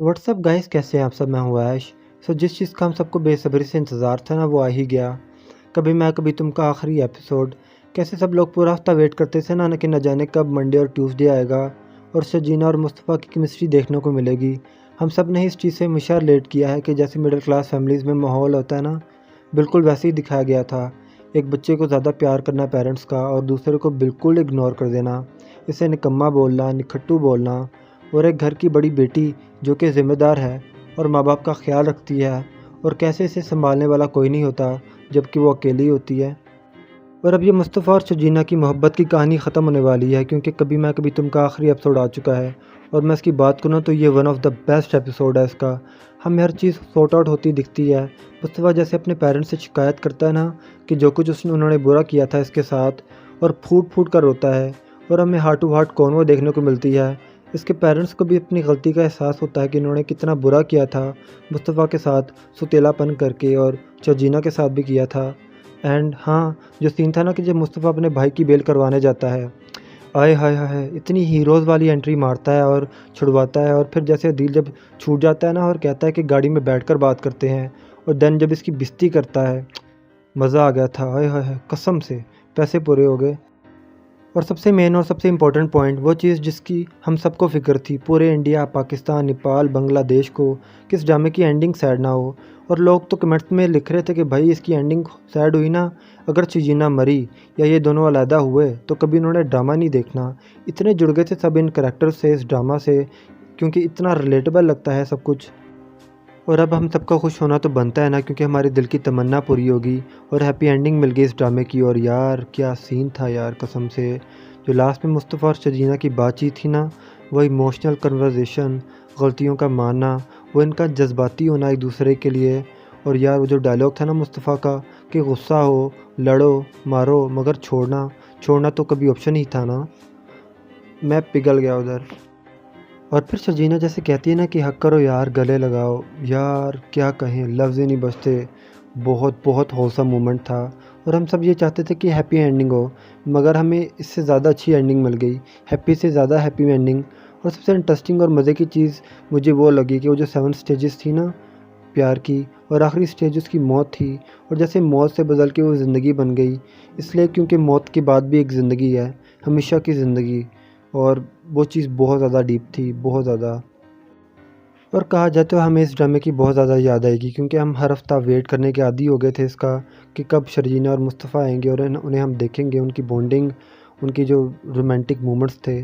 WhatsApp guys, कैसे हैं आप सब। मैं हूँ ऐश। जिस चीज़ का हम सबको बेसब्री से इंतज़ार था ना, वो आ ही गया। कभी मैं कभी तुम का आखिरी एपिसोड। कैसे सब लोग पूरा हफ्ता वेट करते थे ना कि न जाने कब मंडे और ट्यूसडे आएगा और शजीना और मुस्तफ़ा की केमिस्ट्री देखने को मिलेगी। हम सब ने इस चीज़ से हमेशा रिलेट किया है कि जैसे मिडिल क्लास फैमिलीज़ में माहौल होता है ना, बिल्कुल वैसे ही दिखाया गया था। एक बच्चे को ज़्यादा प्यार करना पेरेंट्स का और दूसरे को बिल्कुल इग्नोर कर देना, इसे निकम्मा बोलना, निखट्टू बोलना। और एक घर की बड़ी बेटी जो कि ज़िम्मेदार है और माँ बाप का ख्याल रखती है, और कैसे इसे संभालने वाला कोई नहीं होता जबकि वो अकेली होती है। और अब ये मुस्तफ़ा और शजीना की मोहब्बत की कहानी ख़त्म होने वाली है, क्योंकि कभी मैं कभी तुम का आखिरी एपिसोड आ चुका है। और मैं इसकी बात करूँ तो ये one of the best episode है इसका। हमें हर चीज़ सॉर्ट आउट होती दिखती है। मुस्तफ़ा जैसे अपने पेरेंट्स से शिकायत करता है ना कि जो कुछ उन्होंने बुरा किया था इसके साथ, और फूट फूट कर रोता है। और हमें हार्ट टू हार्ट कॉन्वो देखने को मिलती है। इसके पेरेंट्स को भी अपनी गलती का एहसास होता है कि इन्होंने कितना बुरा किया था मुस्तफ़ा के साथ, सुतेलापन करके, और शजीना के साथ भी किया था। एंड हाँ, जो सीन था ना कि जब मुस्तफ़ा अपने भाई की बेल करवाने जाता है, आय हाय हाय हाय! इतनी हीरोज़ वाली एंट्री मारता है और छुड़वाता है। और फिर जैसे दिल जब छूट जाता है ना और कहता है कि गाड़ी में बैठकर बात करते हैं, और देन जब इसकी बेइज़्ज़ती करता है, मज़ा आ गया था। आय हाय हाय! कसम से पैसे पूरे हो गए। और सबसे मेन और सबसे इम्पोर्टेंट पॉइंट, वो चीज़ जिसकी हम सबको फ़िक्र थी, पूरे इंडिया, पाकिस्तान, नेपाल, बांग्लादेश को, कि इस ड्रामे की एंडिंग सैड ना हो। और लोग तो कमेंट्स में लिख रहे थे कि भाई इसकी एंडिंग सैड हुई ना अगर शजीना मरी या ये दोनों अलहदा हुए तो कभी उन्होंने ड्रामा नहीं देखना। इतने जुड़ गए थे सब इन करैक्टर्स से, इस ड्रामा से, क्योंकि इतना रिलेटेबल लगता है सब कुछ। और अब हम सबका खुश होना तो बनता है ना, क्योंकि हमारे दिल की तमन्ना पूरी होगी और हैप्पी एंडिंग मिल गई इस ड्रामे की। और यार क्या सीन था यार, कसम से। जो लास्ट में मुस्तफ़ा और शजीना की बातचीत थी ना, वो इमोशनल कन्वर्सेशन, गलतियों का मानना, वो इनका जज्बाती होना एक दूसरे के लिए। और यार वो जो डायलॉग था ना मुस्तफ़ा का कि गुस्सा हो, लड़ो, मारो, मगर छोड़ना छोड़ना तो कभी ऑप्शन ही था ना। मैं पिघल गया उधर। और फिर शजीना जैसे कहती है ना कि हक करो यार, गले लगाओ। यार क्या कहें, लफ्ज़ ही नहीं बचते। बहुत बहुत होलसम मोमेंट था। और हम सब ये चाहते थे कि हैप्पी एंडिंग हो, मगर हमें इससे ज़्यादा अच्छी एंडिंग मिल गई। हैप्पी से ज़्यादा हैप्पी एंडिंग। और सबसे इंटरेस्टिंग और मज़े की चीज़ मुझे वो लगी कि वो जो 7 स्टेजेस थी ना प्यार की, और आखिरी स्टेज उसकी मौत थी। और जैसे मौत से बदल के वो ज़िंदगी बन गई, इसलिए क्योंकि मौत के बाद भी एक ज़िंदगी है, हमेशा की ज़िंदगी। और वो चीज़ बहुत ज़्यादा डीप थी, बहुत ज़्यादा। और कहा जाए तो हमें इस ड्रामे की बहुत ज़्यादा याद आएगी, क्योंकि हम हर हफ्ता वेट करने के आदी हो गए थे इसका कि कब शर्जीना और मुस्तफ़ा आएंगे और उन्हें हम देखेंगे, उनकी बॉन्डिंग, उनकी जो रोमांटिक मोमेंट्स थे।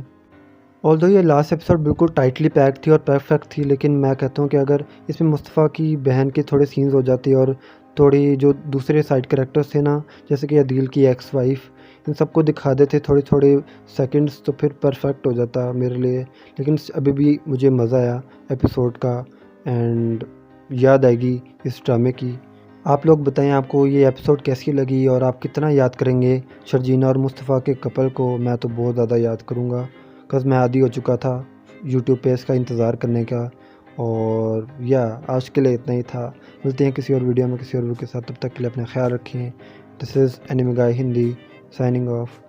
ऑल्दो ये लास्ट एपिसोड बिल्कुल टाइटली पैक थी और परफेक्ट थी, लेकिन मैं कहता हूँ कि अगर इसमें मुस्तफ़ा की बहन के थोड़े सीन्स हो जाते और थोड़ी जो दूसरे साइड कैरेक्टर्स थे ना, जैसे कि अदील की एक्स वाइफ, इन सबको दिखा देते थोड़े थोड़े सेकंड्स, तो फिर परफेक्ट हो जाता मेरे लिए। लेकिन अभी भी मुझे मज़ा आया एपिसोड का। एंड याद आएगी इस ड्रामे की। आप लोग बताएं आपको ये एपिसोड कैसी लगी और आप कितना याद करेंगे शर्जीना और मुस्तफ़ा के कपल को। मैं तो बहुत ज़्यादा याद करूँगा, बिकॉज़ मैं आदी हो चुका था यूट्यूब पे इसका इंतज़ार करने का। और या आज के लिए इतना ही था। मिलते हैं किसी और वीडियो में किसी और व्यू के साथ। तब तक के लिए अपना ख्याल रखें। This is anime guy Hindi, signing off.